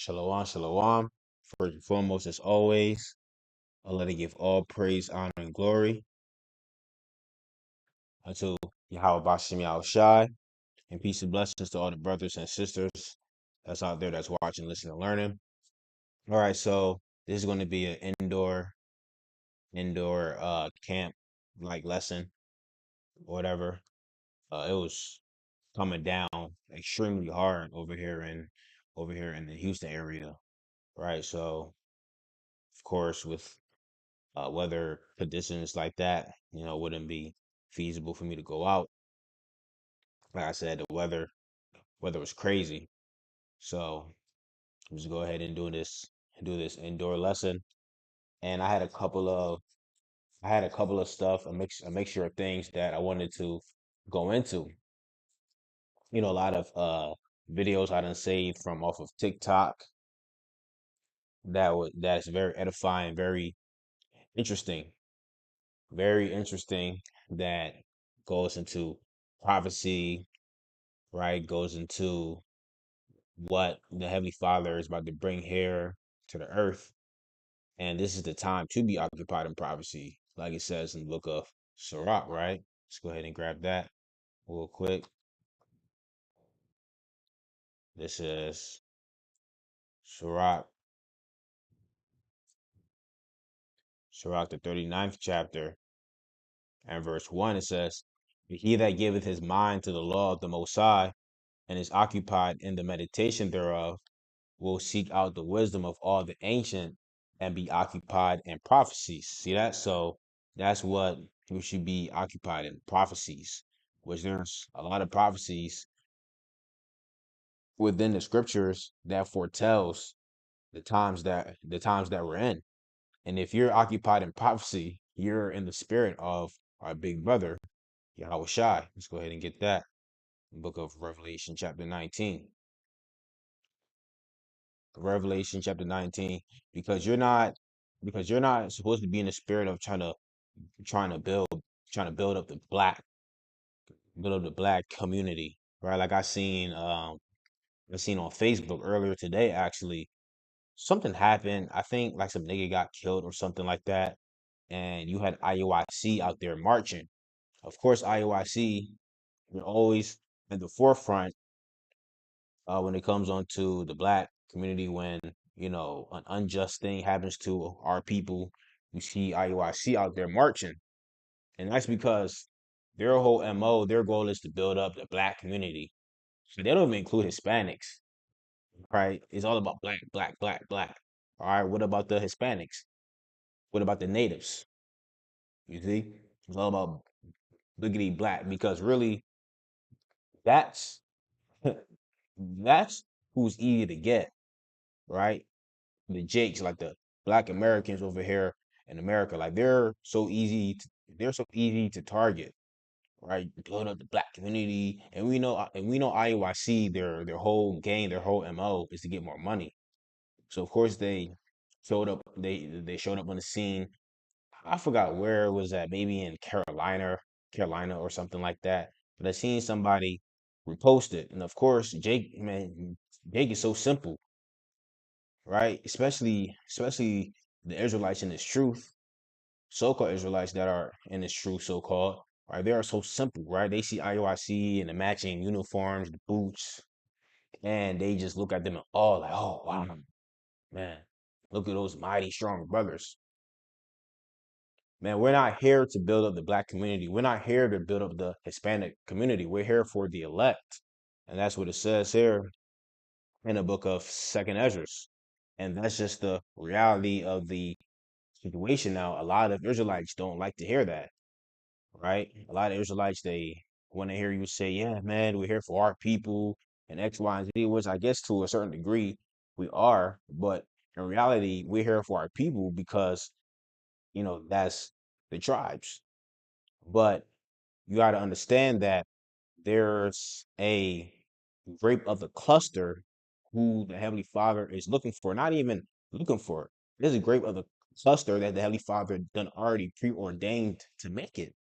Shalom, shalom. First and foremost, as always, I let it give all praise, honor, and glory unto Yahweh Bashim Yahushai, and peace and blessings to all the brothers and sisters that's out there that's watching, listening, and learning. All right, so this is going to be an indoor camp like lesson, or whatever. It was coming down extremely hard over here in the Houston area, right? So of course with weather conditions like that, wouldn't be feasible for me to go out. Like I said, the weather was crazy. So just go ahead and do this indoor lesson. And I had a couple of stuff, a mixture of things that I wanted to go into. A lot of videos I done saved from off of TikTok that's very edifying, interesting, very interesting that goes into prophecy, right? Goes into what the Heavenly Father is about to bring here to the earth. And this is the time to be occupied in prophecy, like it says in the book of Sirach, right? Let's go ahead and grab that real quick. This is Sirach, the 39th chapter, and verse 1. It says, "He that giveth his mind to the law of the Most High, and is occupied in the meditation thereof, will seek out the wisdom of all the ancient and be occupied in prophecies." See that? So that's what we should be occupied in, prophecies, which there's a lot of prophecies within the scriptures that foretells the times that we're in. And if you're occupied in prophecy, you're in the spirit of our big brother, Yahweh Shai. Let's go ahead and get that. Book of Revelation, chapter 19. Revelation chapter 19, because you're not supposed to be in the spirit of trying to build trying to build up the black community, right? Like I seen on Facebook earlier today, actually something happened. I think like some nigga got killed or something like that, and you had IUIC out there marching. Of course IUIC, you're always at the forefront when it comes on to the black community. When an unjust thing happens to our people, you see IUIC out there marching, and that's because their whole mo, their goal is to build up the black community. So they don't even include Hispanics, right? It's all about black, black, black, black. All right, what about the Hispanics? What about the natives? You see, it's all about biggity black, because really that's that's who's easy to get, right? The Jakes, like the black Americans over here in America, like they're so easy to target, right? Build up the black community, and we know IUIC, their whole game, their whole mo is to get more money. So of course they showed up on the scene. I forgot where it was at, maybe in Carolina or something like that. But I seen somebody repost it, and of course Jake, man, Jake is so simple, right? Especially the Israelites in this truth, so-called Israelites that are in this truth, so-called, right? They are so simple, right? They see IOIC and the matching uniforms, the boots, and they just look at them and all like, oh wow, man, look at those mighty strong brothers. Man, we're not here to build up the black community. We're not here to build up the Hispanic community. We're here for the elect. And that's what it says here in the book of Second Ezra. And that's just the reality of the situation now. A lot of Israelites don't like to hear that, right? A lot of Israelites, they want to hear you say, yeah, man, we're here for our people and X, Y, and Z, which I guess to a certain degree we are. But in reality, we're here for our people because, that's the tribes. But you got to understand that there's a grape of the cluster who the Heavenly Father is looking for. Not even looking for. There's a grape of the cluster that the Heavenly Father done already preordained to make it.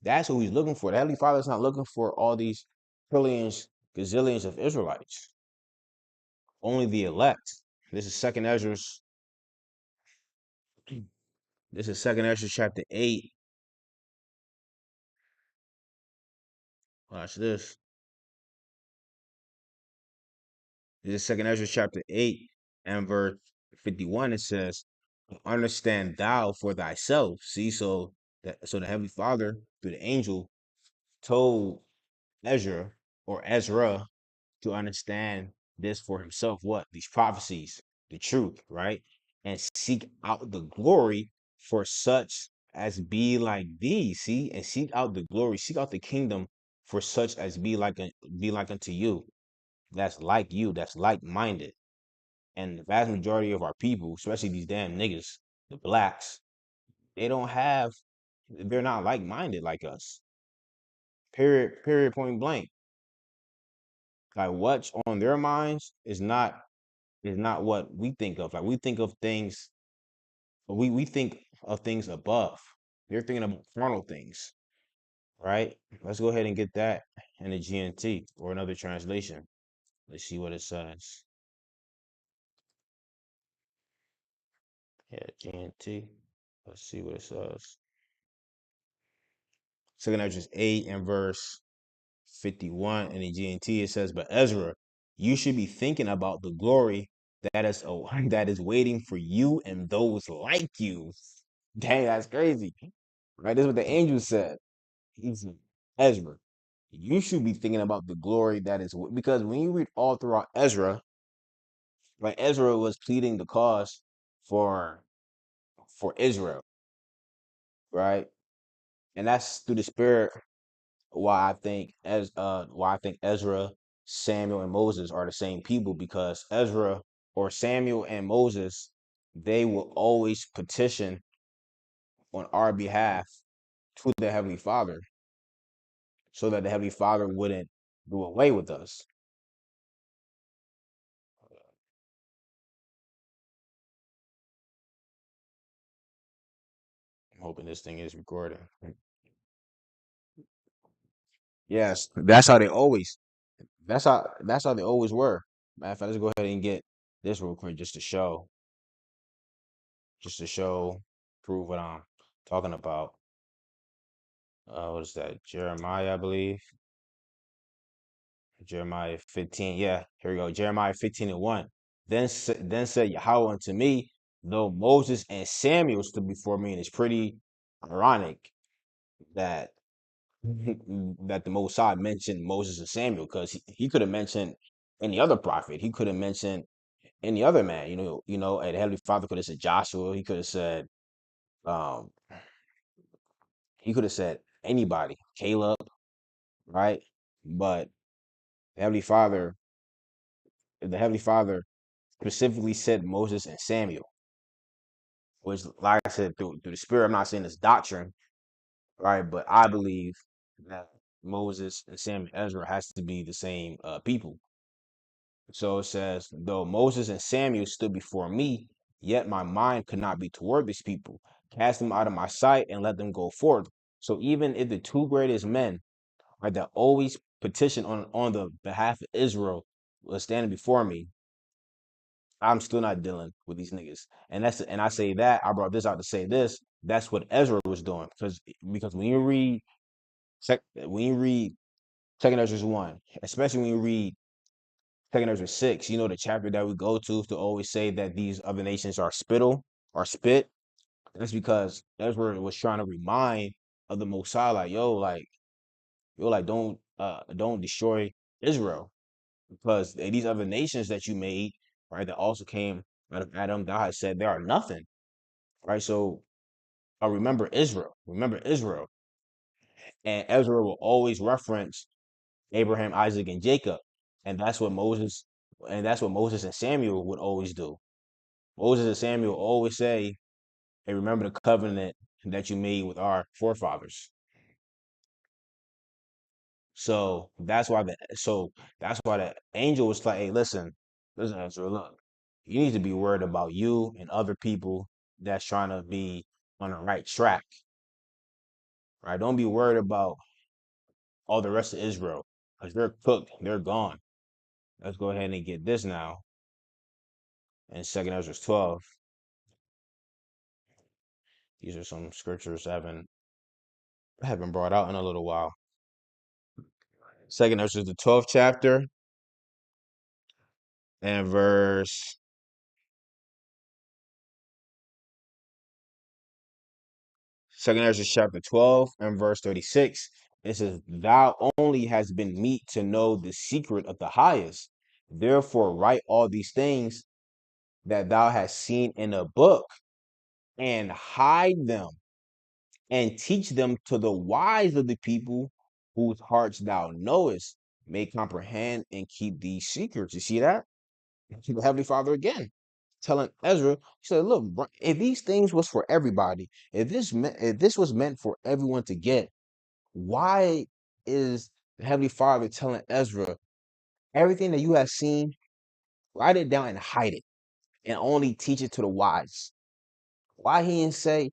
That's who he's looking for. The Heavenly Father is not looking for all these trillions, gazillions of Israelites. only the elect. This is Second Ezra's. This is Second Ezra chapter 8. Watch this. This is Second Ezra chapter 8 and verse 51. It says, understand thou for thyself. See, so the Heavenly Father, through the angel, told Ezra or Ezra to understand this for himself. What? These prophecies, the truth, right? And seek out the glory for such as be like thee. See, and seek out the glory, seek out the kingdom for such as be like unto you. That's like you, that's like minded. And the vast majority of our people, especially these damn niggas, the blacks, they don't have, they're not like minded like us. Period, point blank. Like what's on their minds is not what we think of. Like we think of things, we think of things above. They're thinking of carnal things, right? Let's go ahead and get that in the GNT or another translation. Let's see what it says. Yeah, GNT. Let's see what it says. Second Ezra 8 and verse 51 in the GNT. It says, but Ezra, you should be thinking about the glory that is that is waiting for you and those like you. Dang, that's crazy. Right? This is what the angel said. He said, Ezra, you should be thinking about the glory that is because when you read all throughout Ezra, like Ezra was pleading the cause for Israel, right? And that's through the spirit why I think Ezra, Samuel, and Moses are the same people because Ezra or Samuel and Moses, they will always petition on our behalf to the Heavenly Father so that the Heavenly Father wouldn't do away with us. I'm hoping this thing is recording. Yes, that's how they always were. Matter of fact, let's go ahead and get this real quick just to show prove what I'm talking about. What is that? Jeremiah, I believe. Jeremiah 15. Yeah, here we go. Jeremiah 15 and 1. Then said Yahweh unto me, though Moses and Samuel stood before me, and it's pretty ironic that that the Most High mentioned Moses and Samuel because he could have mentioned any other prophet. He could have mentioned any other man. And Heavenly Father could have said Joshua. Um, he could have said anybody, Caleb, right? But the Heavenly Father, the Heavenly Father specifically said Moses and Samuel, which, like I said, through the Spirit, I'm not saying it's doctrine, right? But I believe that Moses and Samuel Ezra has to be the same people. So it says, though Moses and Samuel stood before me, yet my mind could not be toward these people. Cast them out of my sight and let them go forth. So even if the two greatest men, right, that always petition on the behalf of Israel was standing before me, I'm still not dealing with these niggas. And I say that I brought this out to say this. That's what Ezra was doing because when you read Second Ezra 1, especially when you read Second Ezra 6, the chapter that we go to always say that these other nations are spit. That's because Ezra was trying to remind of the Most High, like, don't destroy Israel. Because these other nations that you made, right, that also came out of Adam, God said they are nothing, right? So remember Israel, and Ezra will always reference Abraham, Isaac, and Jacob, and that's what Moses and Samuel would always do. Moses and Samuel always say, "Hey, remember the covenant that you made with our forefathers." So that's why the angel was like, "Hey, listen, Ezra, look, you need to be worried about you and other people that's trying to be on the right track, right? Don't be worried about all the rest of Israel, because they're cooked, they're gone." Let's go ahead and get this now. and Second Ezra 12. These are some scriptures that haven't brought out in a little while. Second Ezra, the 12th chapter, and verse Second Ezra chapter 12 and verse 36. It says, "Thou only hast been meet to know the secret of the highest. Therefore, write all these things that thou hast seen in a book, and hide them, and teach them to the wise of the people, whose hearts thou knowest, may comprehend and keep these secrets." You see that? The Heavenly Father again telling Ezra, he said, "Look, if these things was for everybody, if this was meant for everyone to get, why is the Heavenly Father telling Ezra everything that you have seen, write it down and hide it, and only teach it to the wise? Why he didn't say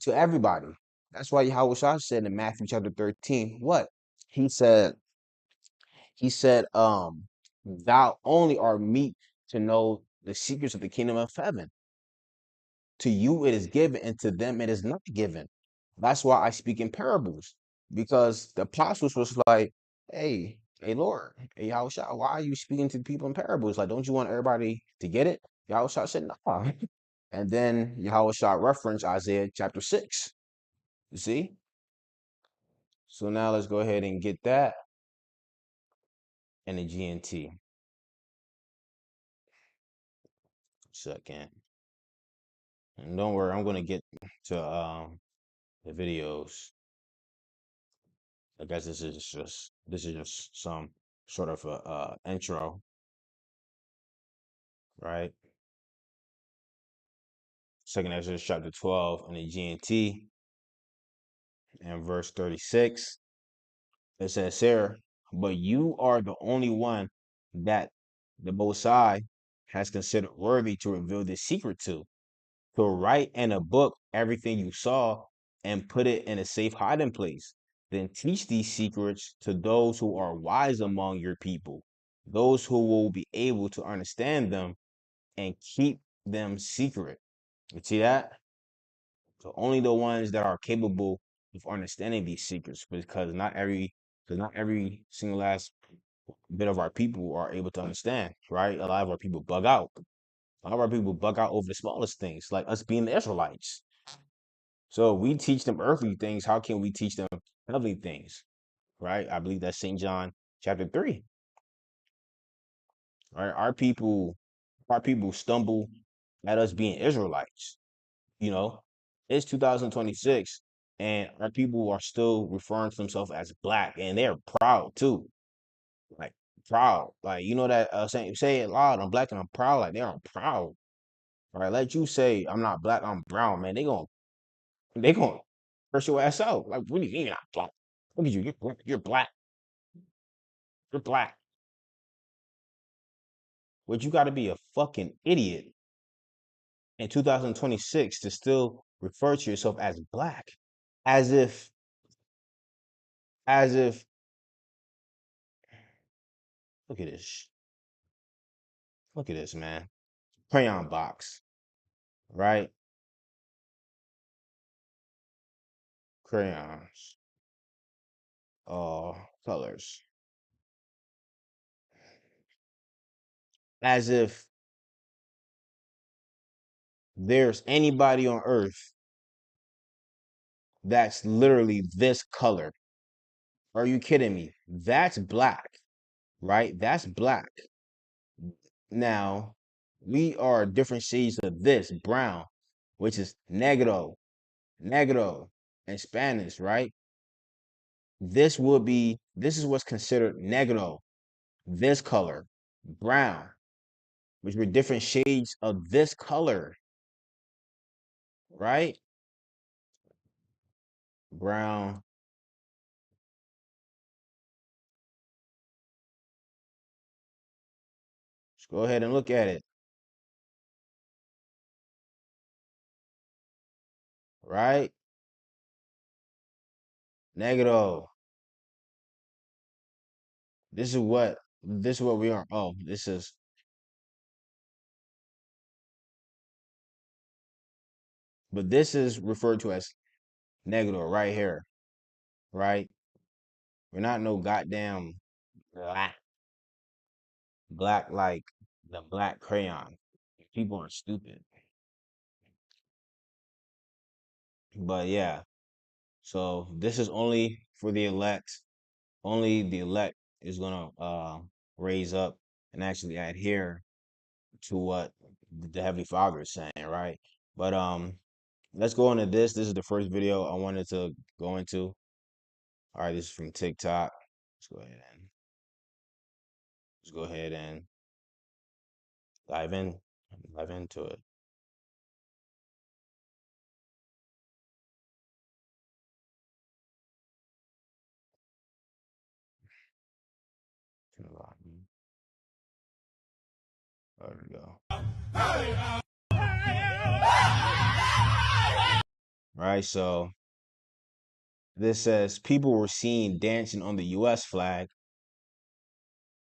to everybody?" That's why Yahweh Shah said in Matthew chapter 13, what? He said, thou only are meet to know the secrets of the kingdom of heaven. To you it is given, and to them it is not given. That's why I speak in parables, because the apostles was like, hey, Lord, hey, Yahushua, why are you speaking to people in parables? Like, don't you want everybody to get it? Yahushua said, no. And then Yahushua referenced Isaiah chapter 6. You see? So now let's go ahead and get that in the GNT. Second. And don't worry, I'm gonna get to the videos. I guess this is just some sort of a intro, right? Second Exodus chapter 12 in the GNT and verse 36. It says here, "But you are the only one that the Most High has considered worthy to reveal this secret to write in a book everything you saw and put it in a safe hiding place. Then teach these secrets to those who are wise among your people, those who will be able to understand them and keep them secret." You see that? So only the ones that are capable of understanding these secrets, because not every single last bit of our people are able to understand, right? A lot of our people bug out. A lot of our people bug out over the smallest things, like us being the Israelites. So we teach them earthly things. How can we teach them heavenly things? Right? I believe that's St. John chapter 3. Right? Our people stumble at us being Israelites. You know, it's 2026 and our people are still referring to themselves as black, and they're proud too. Like proud. Like you know that say it loud, I'm black and I'm proud, like they're proud. All right, let you say I'm not black, I'm brown, man. They gonna curse your ass out. Like, what do you mean you're not black? Look at you. You're black. You're black. But you got to be a fucking idiot in 2026 to still refer to yourself as black, as if, as if. Look at this. Look at this, man. Crayon box, right? Crayons, colors, as if there's anybody on earth that's literally this color. Are you kidding me? That's black, right? That's black. Now, we are different shades of this brown, which is negro in Spanish, right? This is what's considered negro, this color, brown, which were different shades of this color, right? Brown. Let's go ahead and look at it, right? Negro. This is what we are. Oh, this is But this is referred to as Negador right here, right? We're not no goddamn black, black like the black crayon. People are stupid. But yeah, so this is only for the elect. Only the elect is gonna raise up and actually adhere to what the Heavenly Father is saying, right? But let's go into this. This is the first video I wanted to go into. All right, this is from TikTok. Let's go ahead and dive in, dive into it. There we go. Right, so this says people were seen dancing on the U.S. flag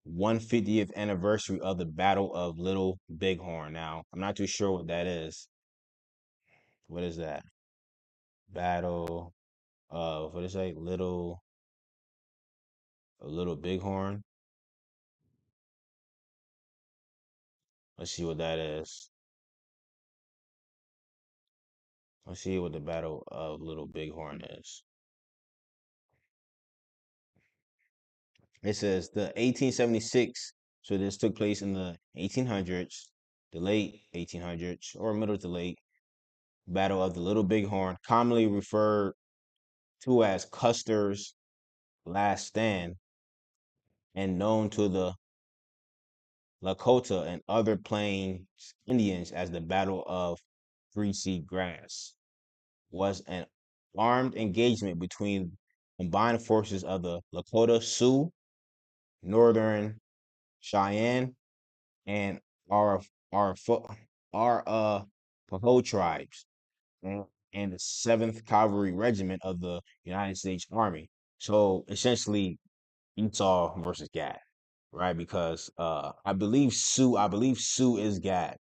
150th anniversary of the Battle of Little Bighorn. Now, I'm not too sure what that is. What is that? Battle of what is that? Little Bighorn. Let's see what that is. Let's see what the Battle of Little Bighorn is. It says the 1876. So this took place in the 1800s, the late 1800s, or middle to late Battle of the Little Bighorn, commonly referred to as Custer's Last Stand, and known to the Lakota and other Plains Indians as the Battle of Greasy Grass, was an armed engagement between combined forces of the Lakota Sioux, Northern Cheyenne, and our our Arapaho tribes, and the Seventh Cavalry Regiment of the United States Army. So essentially, Esau versus Gad, right? Because I believe Sioux is Gad.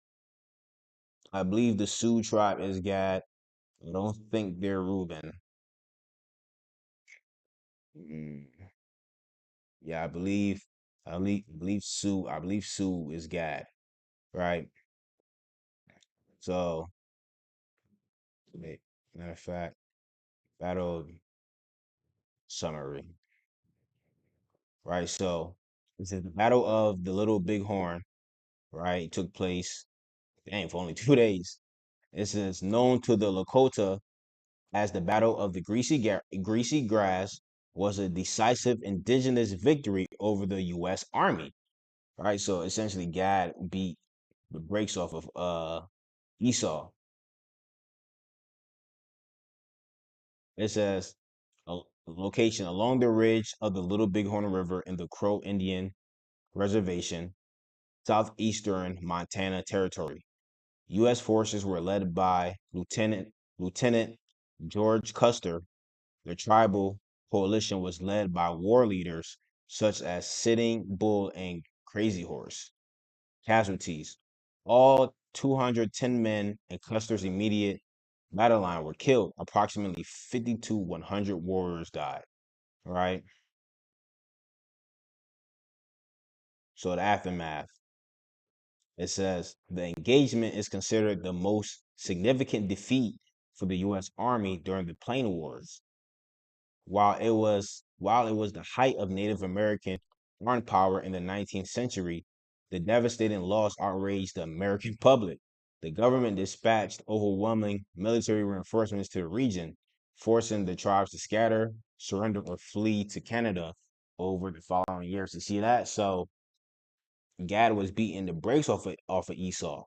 I believe the Sioux tribe is Gad. I don't think they're Reuben. Mm, yeah, I believe Sioux is Gad, right? So, matter of fact, battle summary, right? So, this is the Battle of the Little Bighorn, right? Took place, dang, for only 2 days. This is known to the Lakota as the Battle of the Greasy Grass, was a decisive indigenous victory over the U.S. Army. Right, so essentially, Gad beat the brakes off of Esau. It says a location along the ridge of the Little Bighorn River in the Crow Indian Reservation, southeastern Montana Territory. U.S. forces were led by Lieutenant George Custer. The tribal coalition was led by war leaders such as Sitting Bull and Crazy Horse. Casualties: all 210 men in Custer's immediate battle line were killed. Approximately 50 to 100 warriors died. Right? So the aftermath. It says the engagement is considered the most significant defeat for the U.S. Army during the Plain Wars. While it was the height of Native American armed power in the 19th century, the devastating loss outraged the American public. The government dispatched overwhelming military reinforcements to the region, forcing the tribes to scatter, surrender, or flee to Canada over the following years. You see that? So Gad was beating the brakes off of Esau,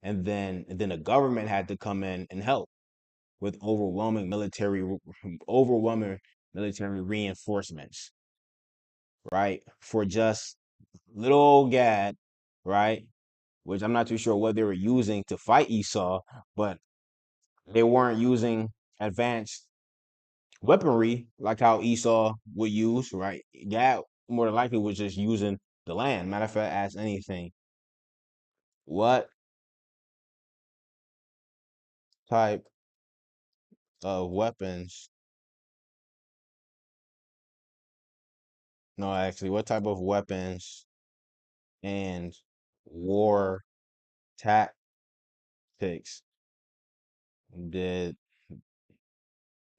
and then the government had to come in and help with overwhelming military reinforcements, right? For just little old Gad, right? Which I'm not too sure what they were using to fight Esau, but they weren't using advanced weaponry like how Esau would use, right? Gad more than likely was just using the land. Matter of fact, ask anything. What type of weapons. No, actually, what type of weapons and war tactics did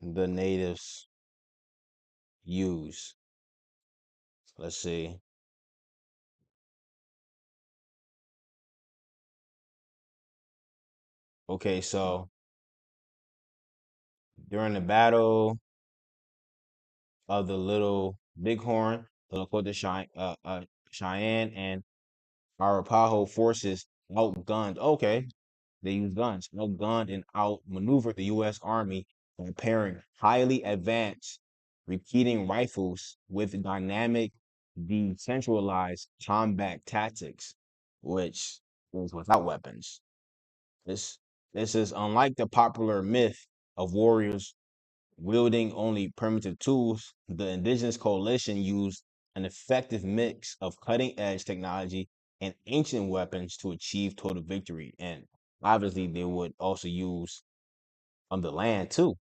the natives use? Let's see. Okay, so during the battle of the Little Bighorn, the Lakota Cheyenne and Arapaho forces outgunned. Okay, they used guns, outgunned and outmaneuvered the U.S. Army by pairing highly advanced repeating rifles with dynamic, decentralized combat tactics, which was without weapons. This this is unlike the popular myth of warriors wielding only primitive tools. The indigenous coalition used an effective mix of cutting edge technology and ancient weapons to achieve total victory. And obviously, they would also use on the land too.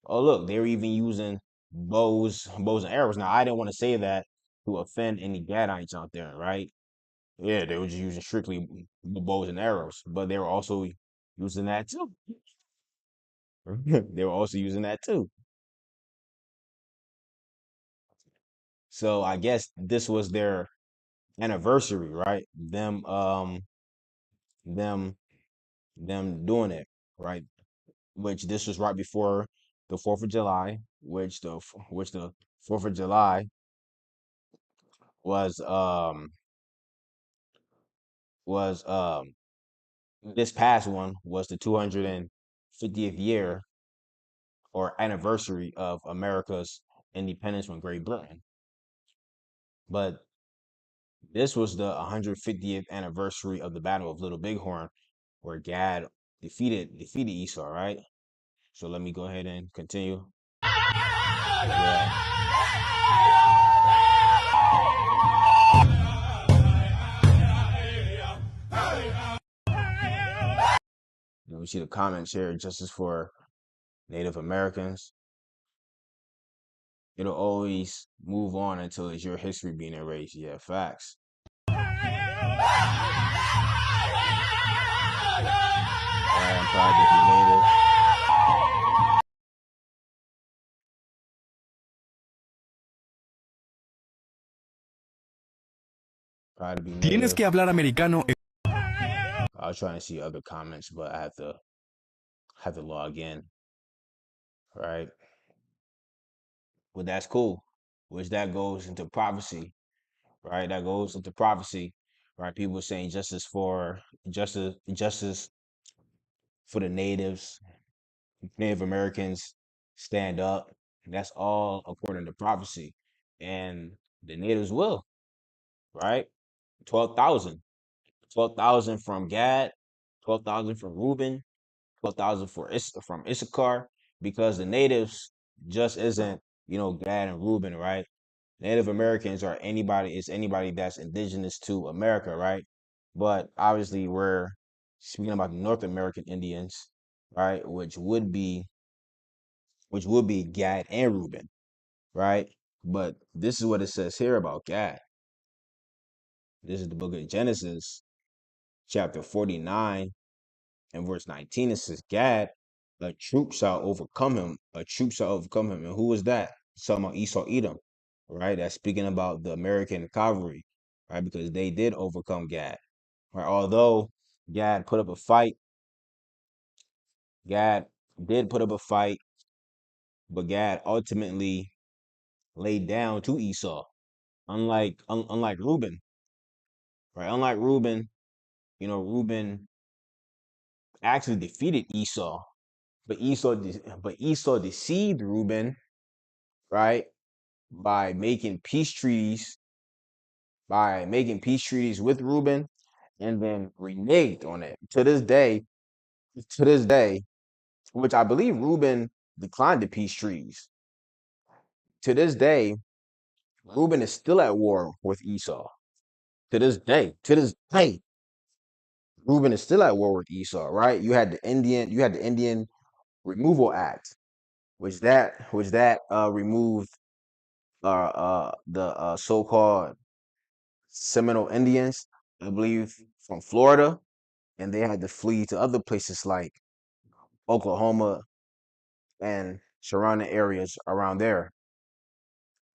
Oh, look, they're even using bows and arrows. Now, I didn't want to say that to offend any Gadites out there, right? Yeah, they were just using strictly bows and arrows, but they were also using that too. They were also using that too. So I guess this was their anniversary, right? Them them doing it, right? Which this was right before the 4th of July, which the 4th of July was was this past one was the 250th year or anniversary of America's independence from Great Britain. But this was the 150th anniversary of the Battle of Little Bighorn, where Gad defeated Esau, right? So let me go ahead and continue. Yeah. Let me see the comments here. Justice for Native Americans. It'll always move on until it's your history being erased. Yeah, facts. I'm proud to be Native. Proud to be Tienes Native. que hablar americano. I was trying to see other comments, but I have to log in. Right. Well, that's cool. Which that goes into prophecy, right? That goes into prophecy, right? People saying justice for the natives, Native Americans stand up. That's all according to prophecy. And the natives will, right? 12,000. 12,000 from Gad, 12,000 from Reuben, 12,000 from Issachar, because the natives just isn't, Gad and Reuben, right? Native Americans are anybody that's indigenous to America, right? But obviously we're speaking about the North American Indians, right? Which would be Gad and Reuben, right? But this is what it says here about Gad. This is the book of Genesis, chapter 49 and verse 19. It says, Gad, a troop shall overcome him. A troop shall overcome him. And who is that? Talking about Esau Edom, right? That's speaking about the American cavalry, right? Because they did overcome Gad, right? Although Gad put up a fight, Gad did put up a fight, but Gad ultimately laid down to Esau. Unlike Reuben, right? Unlike Reuben, Reuben actually defeated Esau, but Esau deceived Reuben, right? By making peace treaties with Reuben and then reneged on it. To this day, which I believe Reuben declined the peace treaties. To this day, Reuben is still at war with Esau. To this day. Reuben is still at war with Esau, right? You had the Indian Removal Act, which removed the so-called Seminole Indians, I believe, from Florida, and they had to flee to other places like Oklahoma and surrounding areas around there.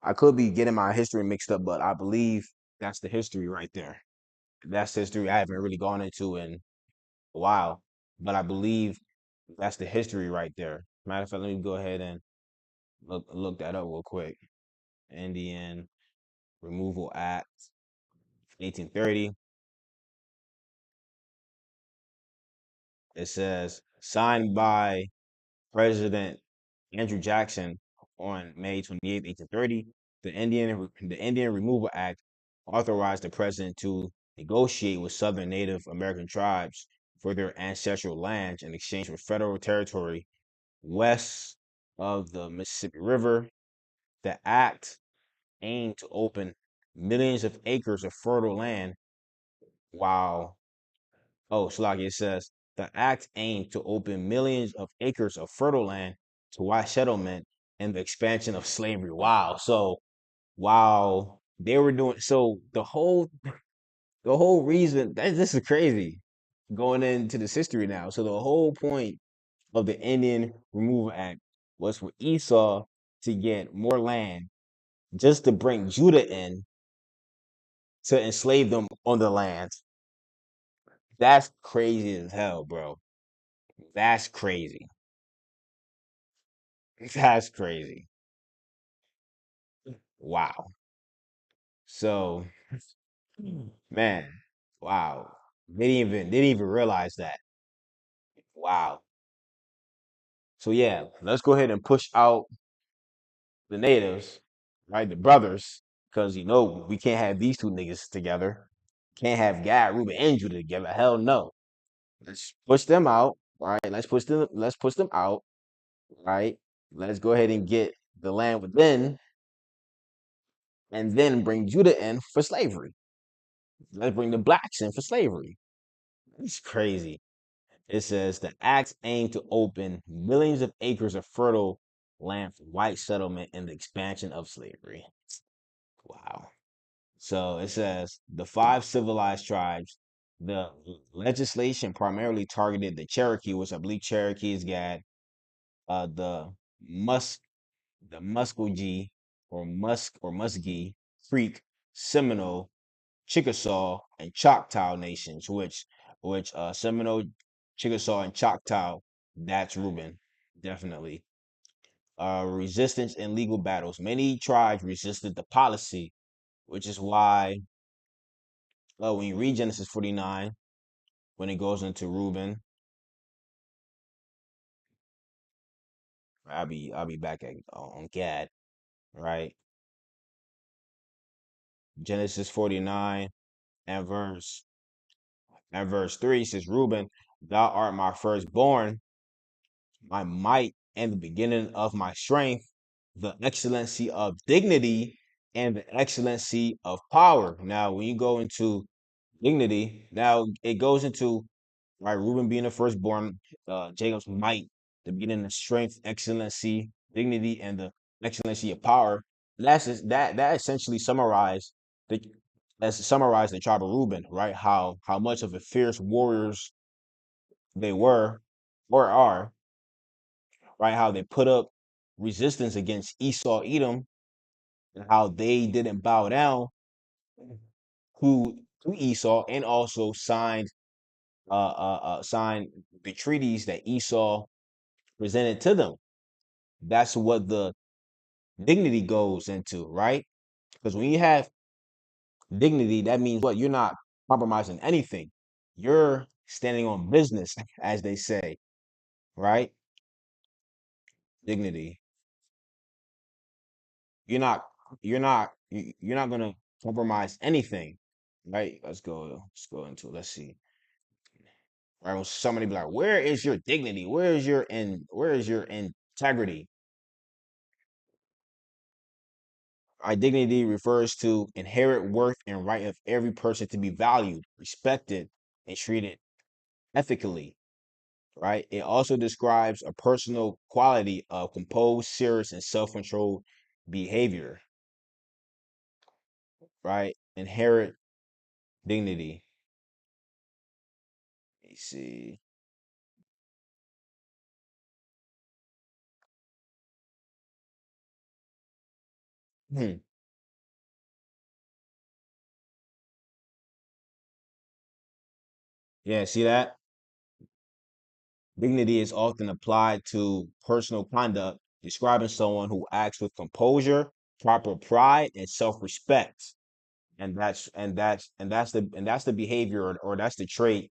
I could be getting my history mixed up, but I believe that's the history right there. That's history I haven't really gone into in a while, but I believe that's the history right there. Matter of fact, let me go ahead and look that up real quick. Indian Removal Act, 1830. It says signed by President Andrew Jackson on May 28th, 1830. The Indian Removal Act authorized the president to negotiate with Southern Native American tribes for their ancestral lands in exchange for federal territory west of the Mississippi River. The act aimed to open millions of acres of fertile land while, oh, Slagi, it says, the act aimed to open millions of acres of fertile land to white settlement and the expansion of slavery. Wow. So while they were doing so the whole reason that this is crazy going into this history now. So the whole point of the Indian Removal Act was for Esau to get more land just to bring Judah in to enslave them on the land. That's crazy as hell, bro. That's crazy. That's crazy. Wow. So, man, wow. They didn't even realize that. Wow. So yeah, let's go ahead and push out the natives, right? The brothers, because we can't have these two niggas together. Can't have Gad, Reuben, and Judah together. Hell no. Let's push them out. Right. Let's push them out. Right. Let's go ahead and get the land within and then bring Judah in for slavery. Let's bring the blacks in for slavery. It's crazy. It says the act aimed to open millions of acres of fertile land for white settlement and the expansion of slavery. Wow. So it says the five civilized tribes. The legislation primarily targeted the Cherokee, which I believe Cherokees got the Mus the Muskogee or Muskie Creek, Seminole, Chickasaw, and Choctaw nations, which Seminole, Chickasaw, and Choctaw, that's Reuben, definitely. Resistance in legal battles. Many tribes resisted the policy, which is why when you read Genesis 49, when it goes into Reuben, I'll be back on Gad, right? Genesis 49 and verse 3 says, Reuben, thou art my firstborn, my might and the beginning of my strength, the excellency of dignity and the excellency of power. Now, when you go into dignity, now it goes into right Reuben being the firstborn, Jacob's might, the beginning of strength, excellency, dignity, and the excellency of power. That essentially the summarized the tribe of Reuben, right? How much of a fierce warriors they were or are, right? How they put up resistance against Esau, Edom, and how they didn't bow down to Esau, and also signed the treaties that Esau presented to them. That's what the dignity goes into, right? Because when you have dignity, that means what? You're not compromising anything. You're standing on business, as they say, right? Dignity. You're not you're not gonna compromise anything, right? Let's go into it. Let's see. Right? When somebody be like, where is your dignity? Where is your integrity? Dignity refers to inherent worth and right of every person to be valued, respected, and treated ethically, right? It also describes a personal quality of composed, serious, and self-controlled behavior, right? Inherent dignity. Let me see. Hmm. Yeah, see that? Dignity is often applied to personal conduct, describing someone who acts with composure, proper pride, and self-respect. And that's the behavior, or that's the trait.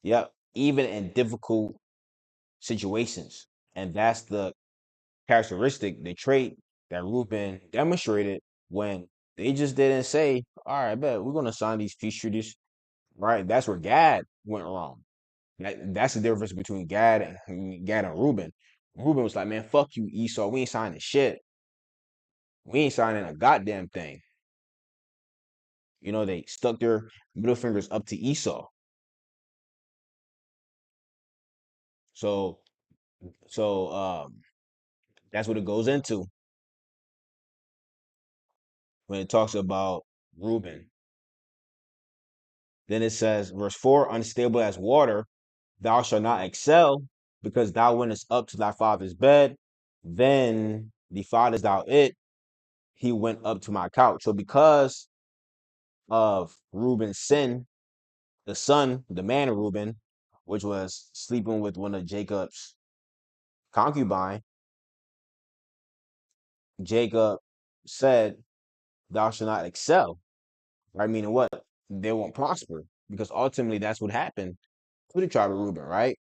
Yep, even in difficult situations. And that's the characteristic, the trait that Ruben demonstrated when they just didn't say, all right, bet we're gonna sign these peace treaties. Right. That's where Gad went wrong. That's the difference between Gad and Ruben. Ruben was like, man, fuck you, Esau. We ain't signing shit. We ain't signing a goddamn thing. They stuck their middle fingers up to Esau. So so that's what it goes into when it talks about Reuben. Then it says, verse 4, unstable as water, thou shalt not excel, because thou wentest up to thy father's bed, then defilest thou it, he went up to my couch. So because of Reuben's sin, the son, the man of Reuben, which was sleeping with one of Jacob's concubine, Jacob said, thou shalt not excel. Right? Meaning what? They won't prosper. Because ultimately that's what happened to the tribe of Reuben, right?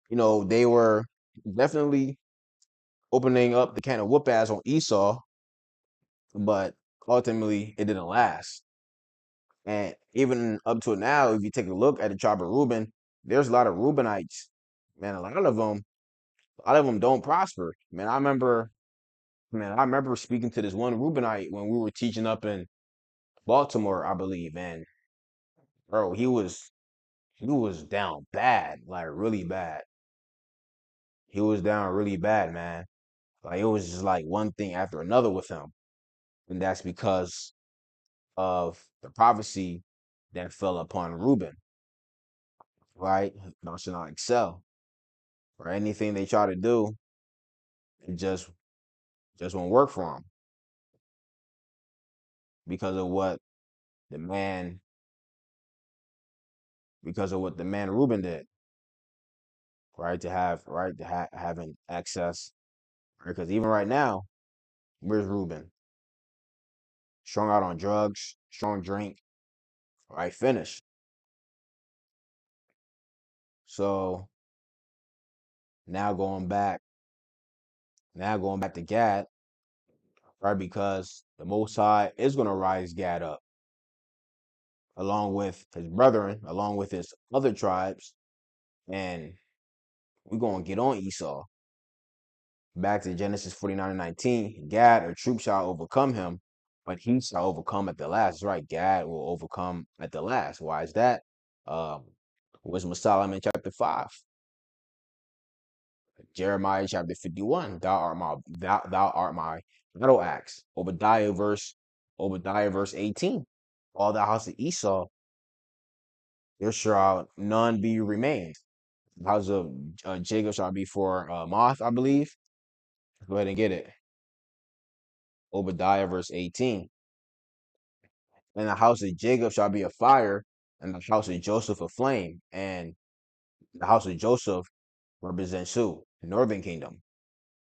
They were definitely opening up the can of whoop ass on Esau, but ultimately it didn't last. And even up to now, if you take a look at the tribe of Reuben, there's a lot of Reubenites. Man, a lot of them don't prosper. Man, I remember speaking to this one Reubenite when we were teaching up in Baltimore, I believe, and bro, he was down bad, like really bad. He was down really bad, man. Like it was just like one thing after another with him. And that's because of the prophecy that fell upon Reuben, right? Thou shalt not excel. Or anything they try to do, it just won't work for them because of what the man because of what the man Reuben did, right? Having access, right? Because even right now, where's Reuben? Strung out on drugs, strong drink, right? Finished. So now going back, now going back to Gad, right? Because the Most High is going to rise Gad up along with his brethren, along with his other tribes, and we're going to get on Esau. Back to Genesis 49 and 19, Gad, a troop shall overcome him, but he shall overcome at the last. That's right. Gad will overcome at the last. Why is that? Um, Wisdom of Solomon chapter 5, Jeremiah chapter 51, thou art my battle axe. Obadiah verse 18. All the house of Esau, there shall none be remained. The house of Jacob shall be for moth, I believe. Go ahead and get it. Obadiah verse 18. And the house of Jacob shall be a fire, and the house of Joseph a flame. And the house of Joseph represents who? The northern kingdom,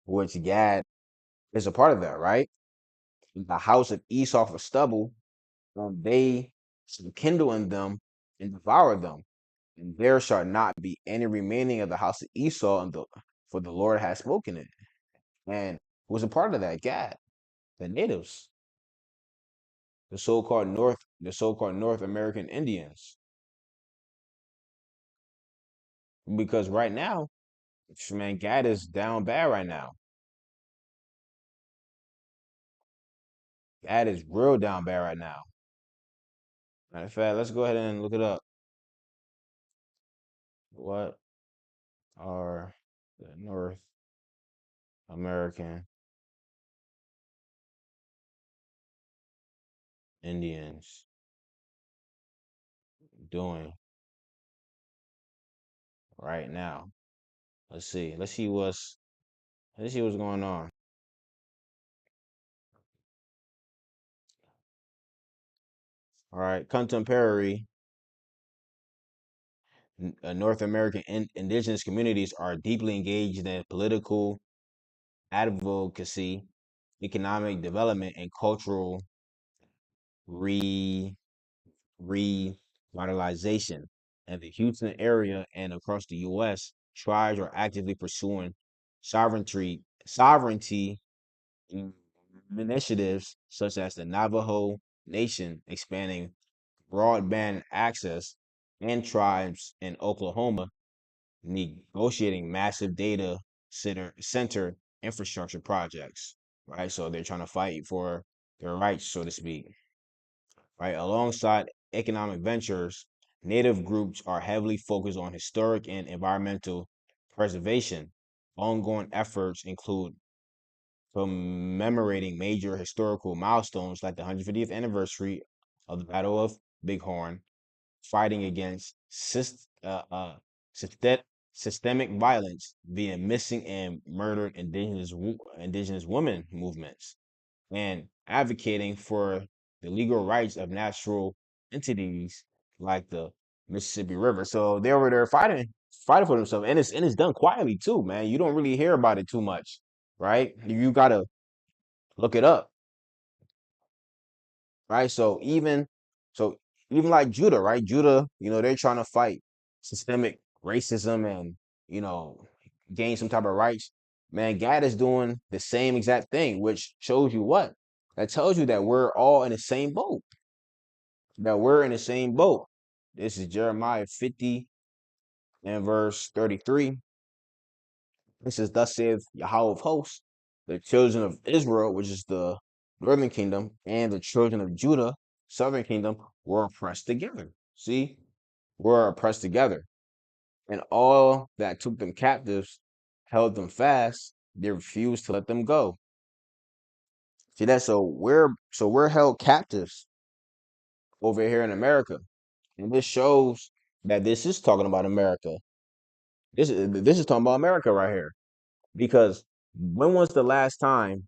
which Gad is a part of that, right? The house of Esau for stubble, they shall kindle in them and devour them. And there shall not be any remaining of the house of Esau, for the Lord has spoken it. And who was a part of that? Gad, the natives, the so-called North American Indians. Because right now, man, Gad is down bad right now. Gad is real down bad right now. Matter of fact, let's go ahead and look it up. What are the North American Indians doing right now? Let's see. Let's see what's going on. All right, contemporary North American indigenous communities are deeply engaged in political advocacy, economic development, and cultural re revitalization. In the Houston area and across the U.S., tribes are actively pursuing sovereignty initiatives such as the Navajo Nation expanding broadband access and tribes in Oklahoma negotiating massive data center infrastructure projects, right? So they're trying to fight for their rights, so to speak, right? Alongside economic ventures, native groups are heavily focused on historic and environmental preservation. Ongoing efforts include commemorating major historical milestones like the 150th anniversary of the Battle of Bighorn, fighting against syste- systemic violence via missing and murdered indigenous women movements, and advocating for the legal rights of natural entities like the Mississippi River. So they were there fighting for themselves, and it's done quietly too, man. You don't really hear about it too much, right? You gotta look it up, right? So even like Judah, right? Judah, they're trying to fight systemic racism and you know gain some type of rights. Man, God is doing the same exact thing, which shows you what? That tells you that we're all in the same boat. That we're in the same boat. This is Jeremiah 50 and verse 33. This is thus saith Yahweh of hosts, the children of Israel, which is the northern kingdom, and the children of Judah, southern kingdom, were oppressed together. See, were oppressed together. And all that took them captives held them fast. They refused to let them go. See that? So we're held captives over here in America. And this shows that this is talking about America. This is talking about America right here. Because when was the last time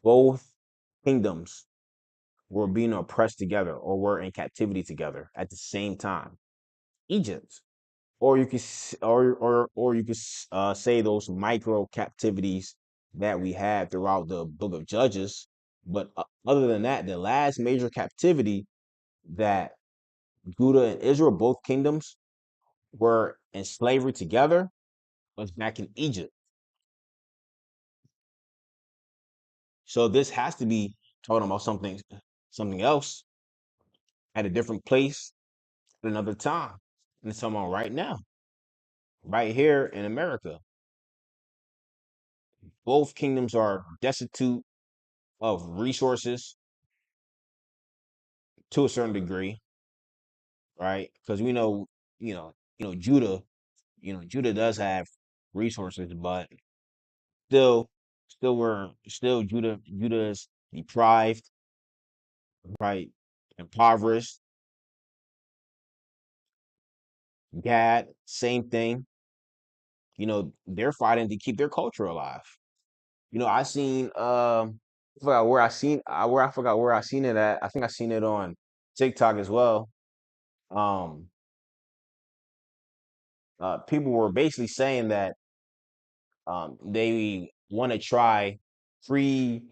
both kingdoms were being oppressed together or were in captivity together at the same time? Egypt, or you could or you could say those micro captivities that we had throughout the Book of Judges. But other than that, the last major captivity that Judah and Israel, both kingdoms, were in slavery together was back in Egypt. So this has to be talking about something else at a different place at another time. And it's talking about right now, right here in America. Both kingdoms are destitute of resources to a certain degree, right? Because we know, Judah, Judah does have resources, but still, still Judah is deprived, right? Impoverished. Gad, same thing. They're fighting to keep their culture alive. I seen I forgot where I seen where I forgot where I seen it at. I think I seen it on TikTok as well. Um People were basically saying that they want to try pre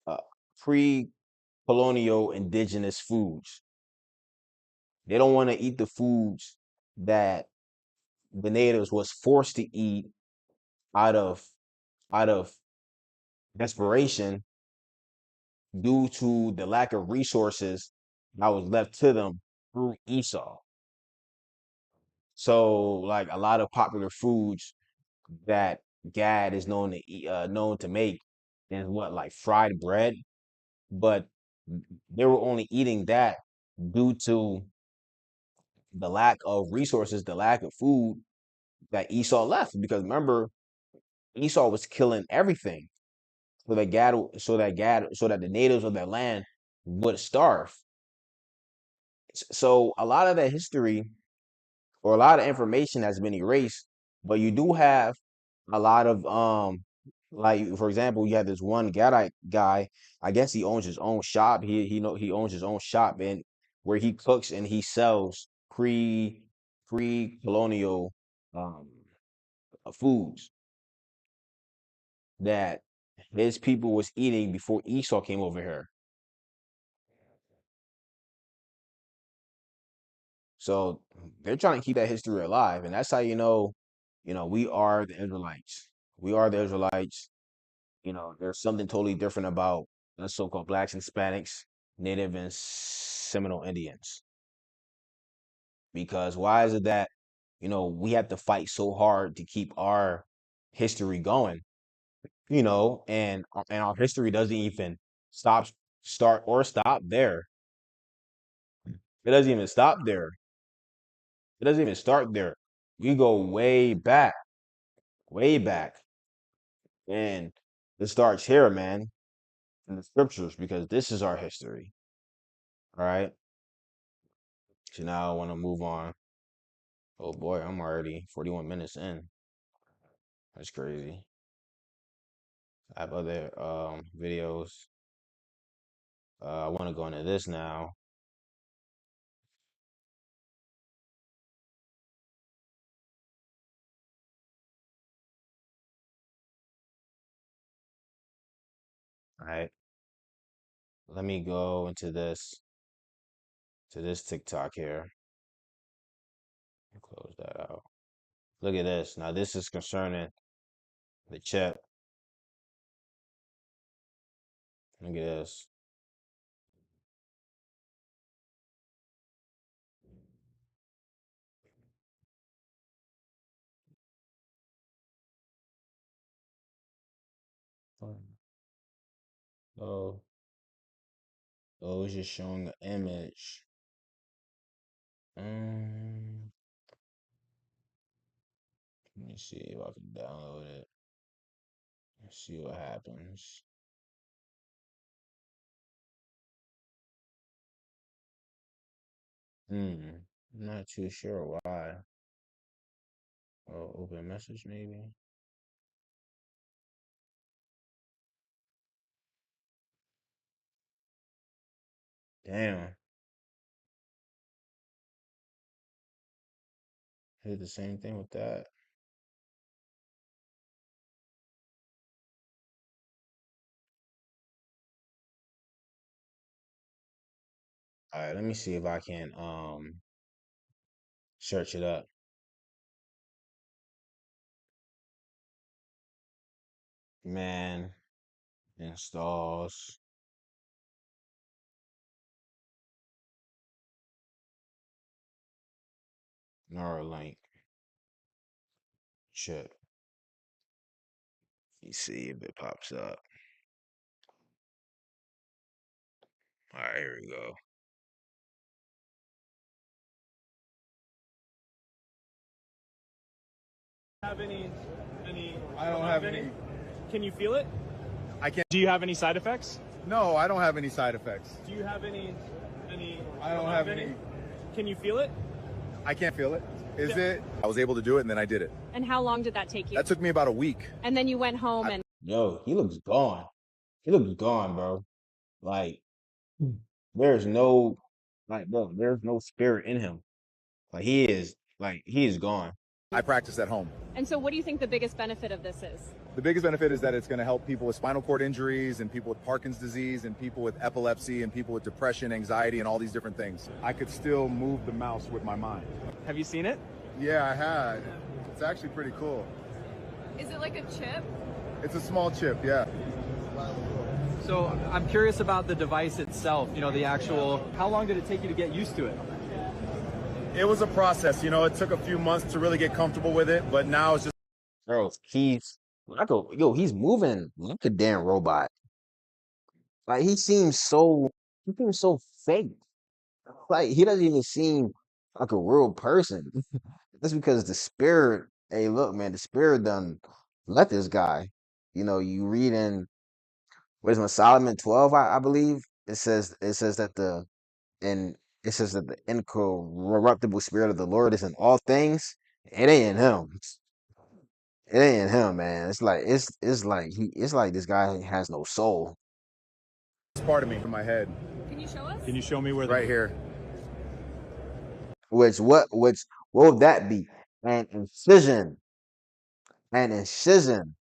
uh, pre-colonial indigenous foods. They don't want to eat the foods that the natives was forced to eat out of out of desperation due to the lack of resources that was left to them through Esau. So, like a lot of popular foods that Gad is known to known to make is what like fried bread, but they were only eating that due to the lack of resources, the lack of food that Esau left. Because remember, Esau was killing everything so that the natives of that land would starve. So a lot of that history or a lot of information has been erased, but you do have a lot of like for example, you have this one Gadite guy. I guess he owns his own shop. He owns his own shop and where he cooks and he sells pre colonial um foods that his people was eating before Esau came over here. So they're trying to keep that history alive, and that's how we are the Israelites. We are the Israelites. There's something totally different about the so-called blacks, Hispanics, Native and Seminole Indians. Because why is it that, we have to fight so hard to keep our history going, and our history doesn't even stop, start or stop there. It doesn't even stop there. It doesn't even start there. We go way back, and it starts here, man, in the scriptures, because this is our history. All right. So now I want to move on. Oh boy, I'm already 41 minutes in. That's crazy. I have other videos. I want to go into this now. All right. Let me go into this TikTok here. Close that out. Look at this. Now this is concerning the chip. Look at this. Oh, oh, it's just showing an image. Um, Let me see if I can download it. Let's see what happens. I'm not too sure why. Oh, open message maybe. Damn, did the same thing with that. All right, let me see if I can search it up. Man, installs Neuralink chip. You see if it pops up. All right, here we go. Have any I don't have any. Can you feel it? I can't. Do you have any side effects? No, I don't have any side effects. Do you have any I don't have any. Can you feel it? I can't feel it. Is Yeah. it? I was able to do it, and then I did it. And how long did that take you? That took me about a week. And then you went home and Yo, he looks gone. He looks gone, bro. Like there's no bro, there's no spirit in him. He is gone. I practice at home. and so what do you think the biggest benefit of this is? The biggest benefit is that it's going to help people with spinal cord injuries and people with Parkinson's disease and people with epilepsy and people with depression, anxiety, and all these different things. I could still move the mouse with my mind. Have you seen it? Yeah, I had. It's actually pretty cool. Is it like a chip? It's a small chip, yeah. So I'm curious about the device itself, the actual, how long did it take you to get used to it? It was a process, it took a few months to really get comfortable with it, but now it's just Bro, he's moving like a damn robot. Like he seems so fake. Like he doesn't even seem like a real person. That's because the spirit, hey, look, man, the spirit done let this guy. You know, you read in what is it, Solomon 12, I believe. It says that and it says that the incorruptible spirit of the Lord is in all things. It ain't in him. It ain't in him, man. It's like this guy has no soul. It's part of me in my head, Can you show us? Can you show me where right here. What would that be? An incision. An incision.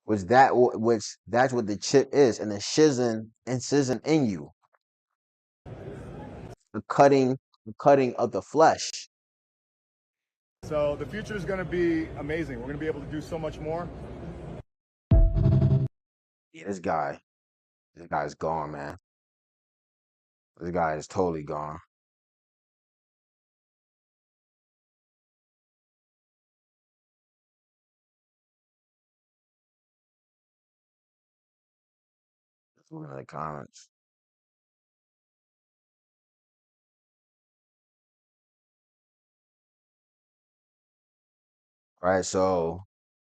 Which that's what the chip is, an incision in you. The cutting of the flesh. So the future is going to be amazing. We're going to be able to do so much more. Yeah, this guy's gone, man. This guy is totally gone. Let's look at the comments. Right, so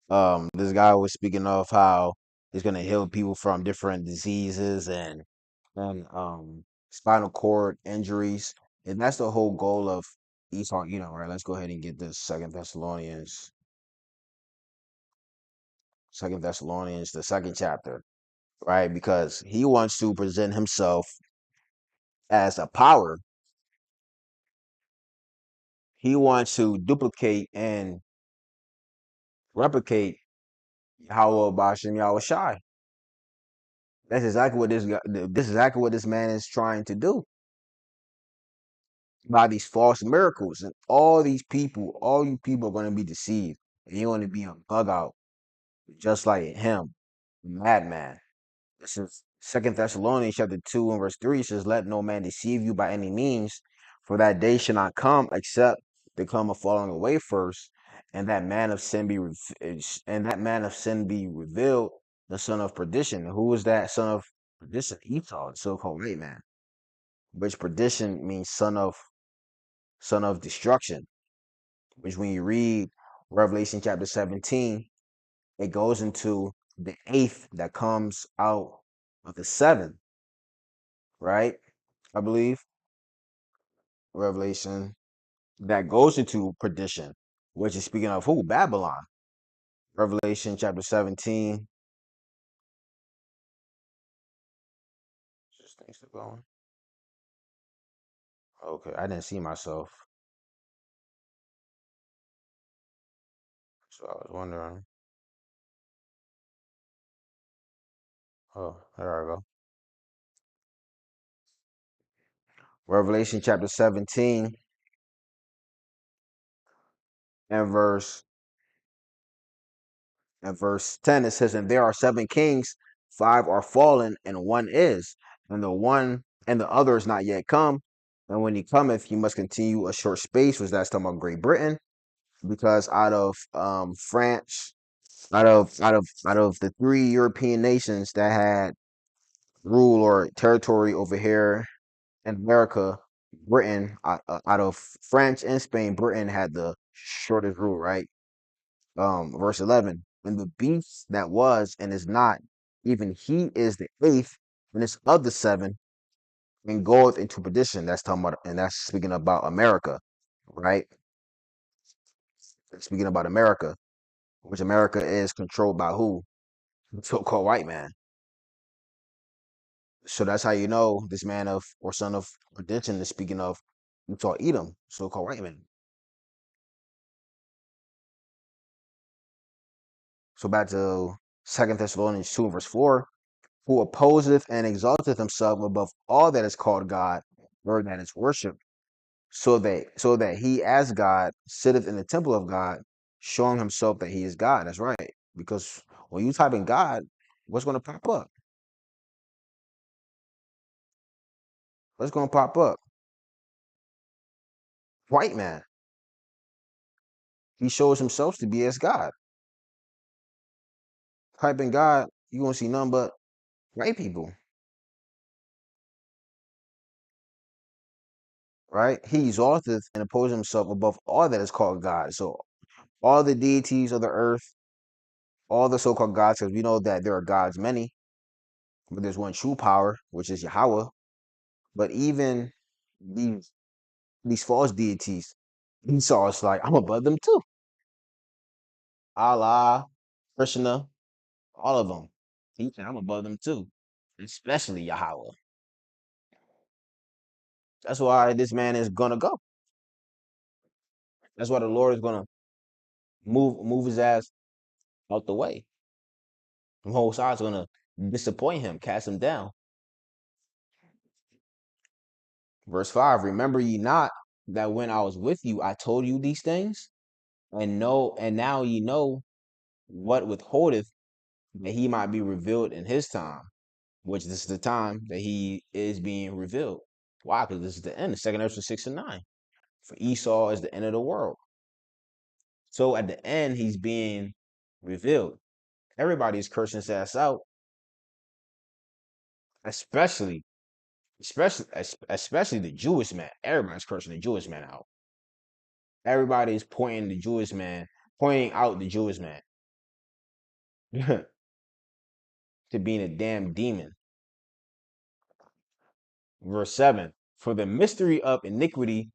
this guy was speaking of how he's gonna heal people from different diseases and spinal cord injuries. And that's the whole goal of Esau, right? Let's go ahead and get this Second Thessalonians, the second chapter, right? Because he wants to present himself as a power. He wants to duplicate and replicate Yahweh Bashem Yahweh Shai. That's exactly what this is exactly what this man is trying to do by these false miracles. And all you people are going to be deceived. And you're going to be a bug out, just like him, madman. This is Second Thessalonians chapter 2 and verse 3 says, "Let no man deceive you by any means, for that day shall not come except there come a falling away first, and that man of sin be revealed, the son of perdition." Who is that son of perdition? Esau, the so-called white man. Which perdition means son of destruction. Which when you read Revelation chapter 17, it goes into the eighth that comes out of the seven, right? I believe Revelation that goes into perdition, which is speaking of who? Babylon. Revelation chapter 17. Just things are going. Okay, I didn't see myself, so I was wondering. Oh, there I go. Revelation chapter 17 and verse 10, it says, "And there are seven kings, five are fallen, and one is, and the other is not yet come. And when he cometh, he must continue a short space," which that's talking about Great Britain, because out of France, out of the three European nations that had rule or territory over here in America, Britain, out of France and Spain, Britain had the shortest rule, right? Verse 11, "And the beast that was and is not, even he is the eighth, and is of the seven, and goeth into perdition." That's talking about, and that's speaking about America, right? Speaking about America, which America is controlled by who? The so-called white man. So that's how you know this man of or son of perdition is speaking of Esau Edom, so-called white man. So back to Second Thessalonians 2 verse 4, "Who opposeth and exalteth himself above all that is called God, or that is worshipped, so that he as God sitteth in the temple of God, showing himself that he is God." That's right. Because when you type in God, what's going to pop up? What's going to pop up? White man. He shows himself to be as God. Type in God, you're going to see nothing but white people. right? He exalteth and opposes himself above all that is called God. So all the deities of the earth, all the so-called gods, because we know that there are gods many, but there's one true power, which is Yahweh. But even these false deities, Esau is like, I'm above them too. Allah, Krishna, all of them. He said, I'm above them too, especially Yahweh. That's why this man is gonna go. That's why the Lord is gonna move his ass out the way. The whole side's gonna disappoint him, cast him down. Verse 5, remember ye not that when I was with you, I told you these things? And now ye know what withholdeth that he might be revealed in his time, which this is the time that he is being revealed. Why? Because this is the end, the second Ezra 6 and 9. For Esau is the end of the world. So at the end, he's being revealed. Everybody is cursing his ass out, especially especially the Jewish man. Everybody's cursing the Jewish man out. Everybody's pointing out the Jewish man to being a damn demon. Verse 7, for the mystery of iniquity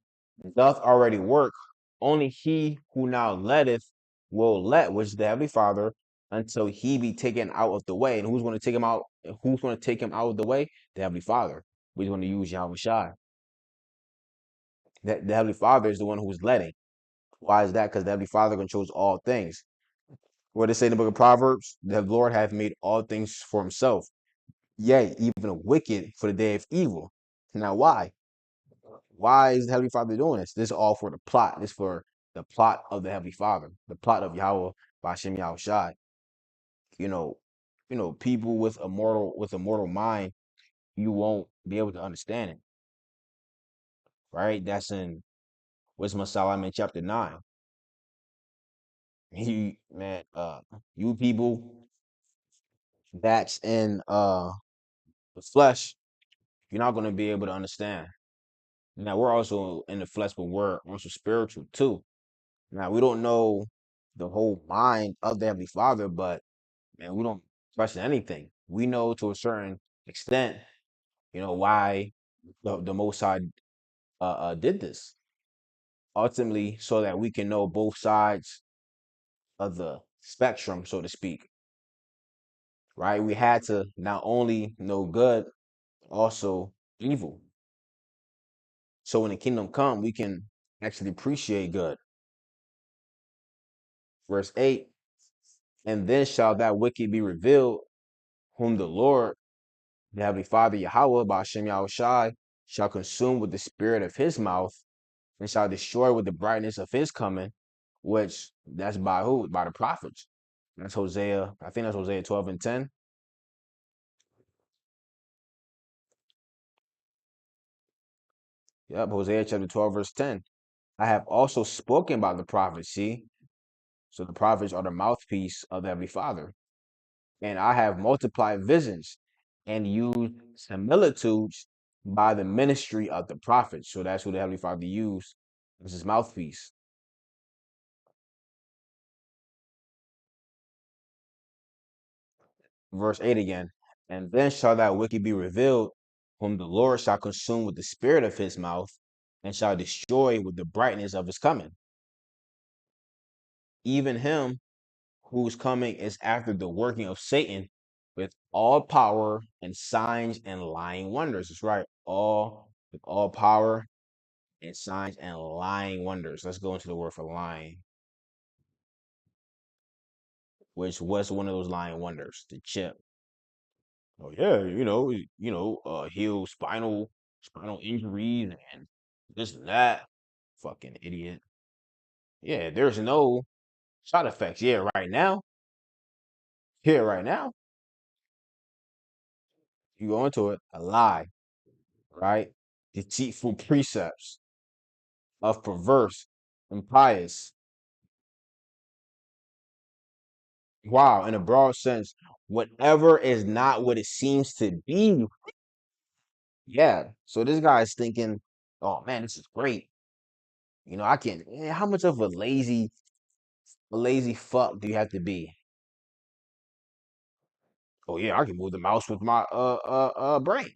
doth already work. Only he who now letteth will let, which is the Heavenly Father, until he be taken out of the way. And who's going to take him out? Who's going to take him out of the way? The Heavenly Father. We're going to use Yahweh Shai. The Heavenly Father is the one who's letting. Why is that? Because the Heavenly Father controls all things. What does it say in the book of Proverbs? The Lord hath made all things for himself. Yea, even a wicked for the day of evil. Now, why? Why is the Heavenly Father doing this? This is all for the plot. This is for the plot of the Heavenly Father, the plot of Yahweh Bashem Yahweh Shai. You know, people with a mortal mind, you won't be able to understand it. Right? That's in Wisdom of Solomon chapter 9. You people that's in the flesh, you're not gonna be able to understand. Now we're also in the flesh, but we're also spiritual too. Now we don't know the whole mind of the Heavenly Father, but man, we don't question anything. We know to a certain extent, why the Most High did this. Ultimately, so that we can know both sides of the spectrum, so to speak. Right? We had to not only know good, also evil. So when the kingdom come, we can actually appreciate good. Verse 8, and then shall that wicked be revealed, whom the Lord, the Heavenly Father Yahweh, Ba'ashem Yahweh Shai, shall consume with the spirit of his mouth, and shall destroy with the brightness of his coming, which that's by who? By the prophets. That's Hosea, I think that's Hosea 12 and 10. Yep, Hosea chapter 12, verse 10. I have also spoken about the prophets, see? So the prophets are the mouthpiece of the Heavenly Father. And I have multiplied visions and used similitudes by the ministry of the prophets. So that's who the Heavenly Father used as his mouthpiece. Verse 8 again. And then shall that wicked be revealed, whom the Lord shall consume with the spirit of his mouth, and shall destroy with the brightness of his coming. Even him whose coming is after the working of Satan with all power and signs and lying wonders. That's right. With all power and signs and lying wonders. Let's go into the word for lying. Which was one of those lying wonders, the chip. Oh yeah, heal spinal injuries and this and that. Fucking idiot. Yeah, there's no side effects. Yeah, right now. Here, right now. You go into it, a lie, right? Deceitful precepts of perverse and pious. Wow, in a broad sense, whatever is not what it seems to be. Yeah. So this guy is thinking Oh man, this is great. You know, I can. How much of a lazy fuck do you have to be? Oh yeah, I can move the mouse with my brain.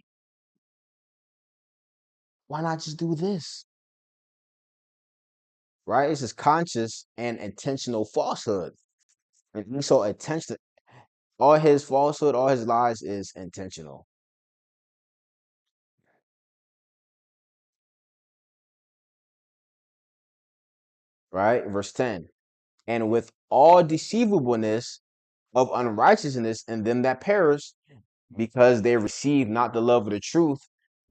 Why not just do this? Right? It's just conscious and intentional falsehood. And he's so attention. All his falsehood, all his lies is intentional. Right? Verse 10. And with all deceivableness of unrighteousness in them that perish, because they receive not the love of the truth,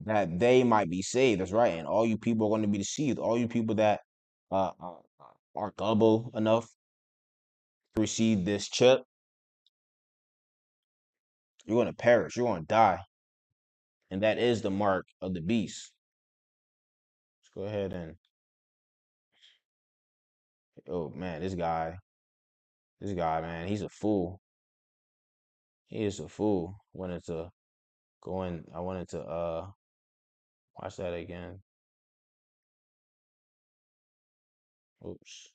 that they might be saved. That's right. And all you people are going to be deceived. All you people that are gullible enough to receive this chip, you're going to perish. You're going to die. And that is the mark of the beast. Let's go ahead and, oh man, this guy, man, he's a fool. He is a fool. I wanted to watch that again. Oops.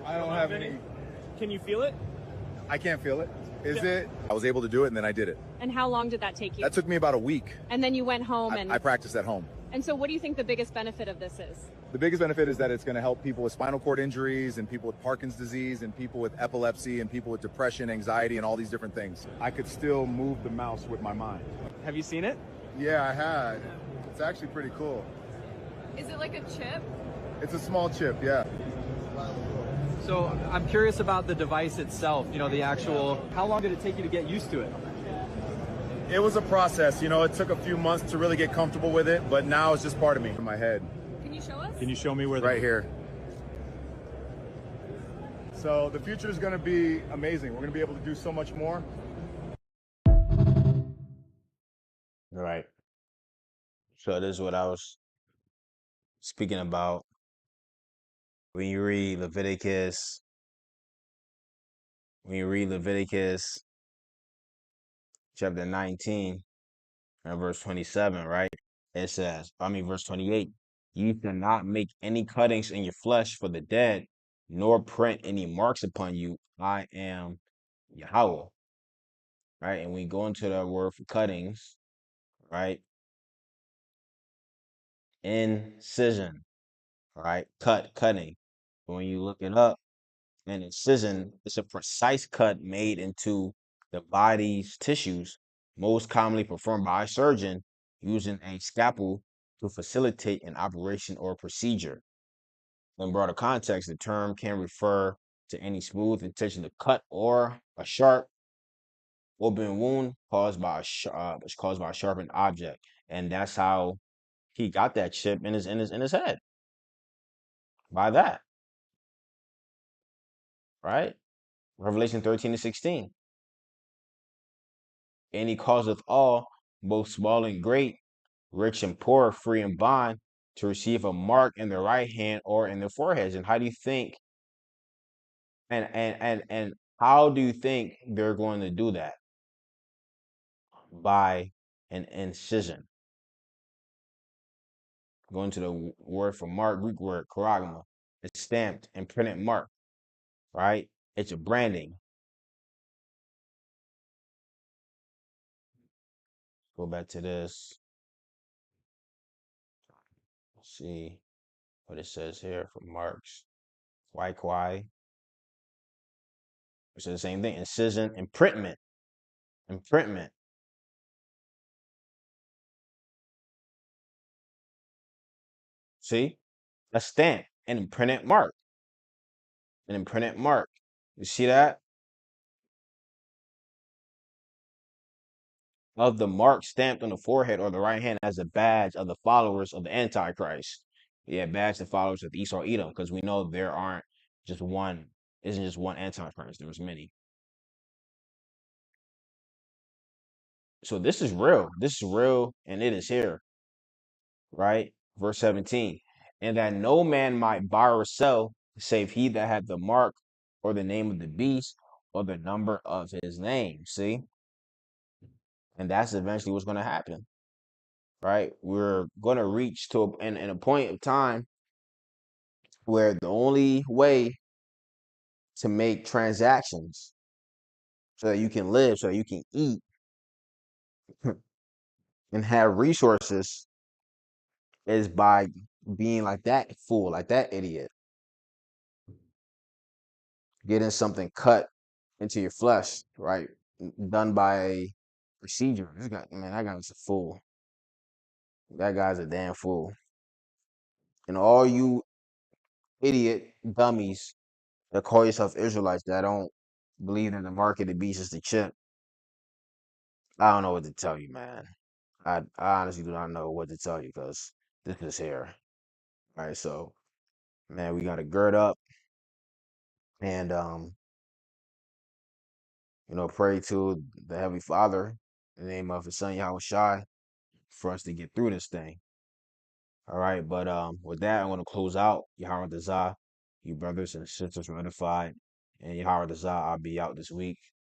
I don't have any. Can you feel it? I can't feel it. Is it? I was able to do it and then I did it. And how long did that take you? That took me about a week. And then you went home I practiced at home. and so what do you think the biggest benefit of this is? The biggest benefit is that it's going to help people with spinal cord injuries and people with Parkinson's disease and people with epilepsy and people with depression, anxiety, and all these different things. I could still move the mouse with my mind. Have you seen it? Yeah, I had. It's actually pretty cool. Is it like a chip? It's a small chip, yeah. So I'm curious about the device itself, you know, the actual, how long did it take you to get used to it? It was a process, you know, it took a few months to really get comfortable with it, but now it's just part of me. In my head. Can you show us? Can you show me where Right here. So the future is going to be amazing. We're going to be able to do so much more. All right. So this is what I was speaking about. When you read Leviticus chapter 19 and verse 27, right? It says, verse 28, you shall not make any cuttings in your flesh for the dead, nor print any marks upon you. I am Yahweh. Right? And we go into the word for cuttings, right? Incision, right? Cutting. When you look it up, an incision is a precise cut made into the body's tissues, most commonly performed by a surgeon using a scalpel to facilitate an operation or procedure. In broader context, the term can refer to any smooth, intentional cut or a sharp, open wound caused by a sharpened object, and that's how he got that chip in his head by that, right? Revelation 13:16. And he causeth all, both small and great, rich and poor, free and bond, to receive a mark in their right hand or in their foreheads. And how do you think and how do you think they're going to do that? By an incision. Going to the word for mark, Greek word, charagma. It's stamped and printed mark, right? It's a branding. Go back to this. Let's see what it says here for marks. Quai. Which is the same thing. Incision, imprintment. See? A stamp, an imprinted mark. You see that? Of the mark stamped on the forehead or the right hand as a badge of the followers of the Antichrist. Yeah, badge the followers of Esau Edom, because we know there isn't just one Antichrist, there's many. So this is real. This is real, and it is here, right? Verse 17. And that no man might buy or sell, save he that had the mark or the name of the beast or the number of his name. See? And that's eventually what's going to happen, right? We're going to reach to in a point of time where the only way to make transactions so that you can live, so that you can eat and have resources is by being like that fool, like that idiot, getting something cut into your flesh, right? Done by a procedure. This guy, man, that guy's a fool. That guy's a damn fool. And all you idiot dummies that call yourself Israelites that don't believe in the mark of the beast is the chip, I don't know what to tell you, man. I honestly do not know what to tell you because this is here. All right, so man, we gotta gird up and pray to the Heavenly Father in the name of His Son Yahweh Shai for us to get through this thing. All right, but with that, I'm gonna close out. Yahweh Dazah, you brothers and sisters were edified, and Yahweh Dazah, I'll be out this week.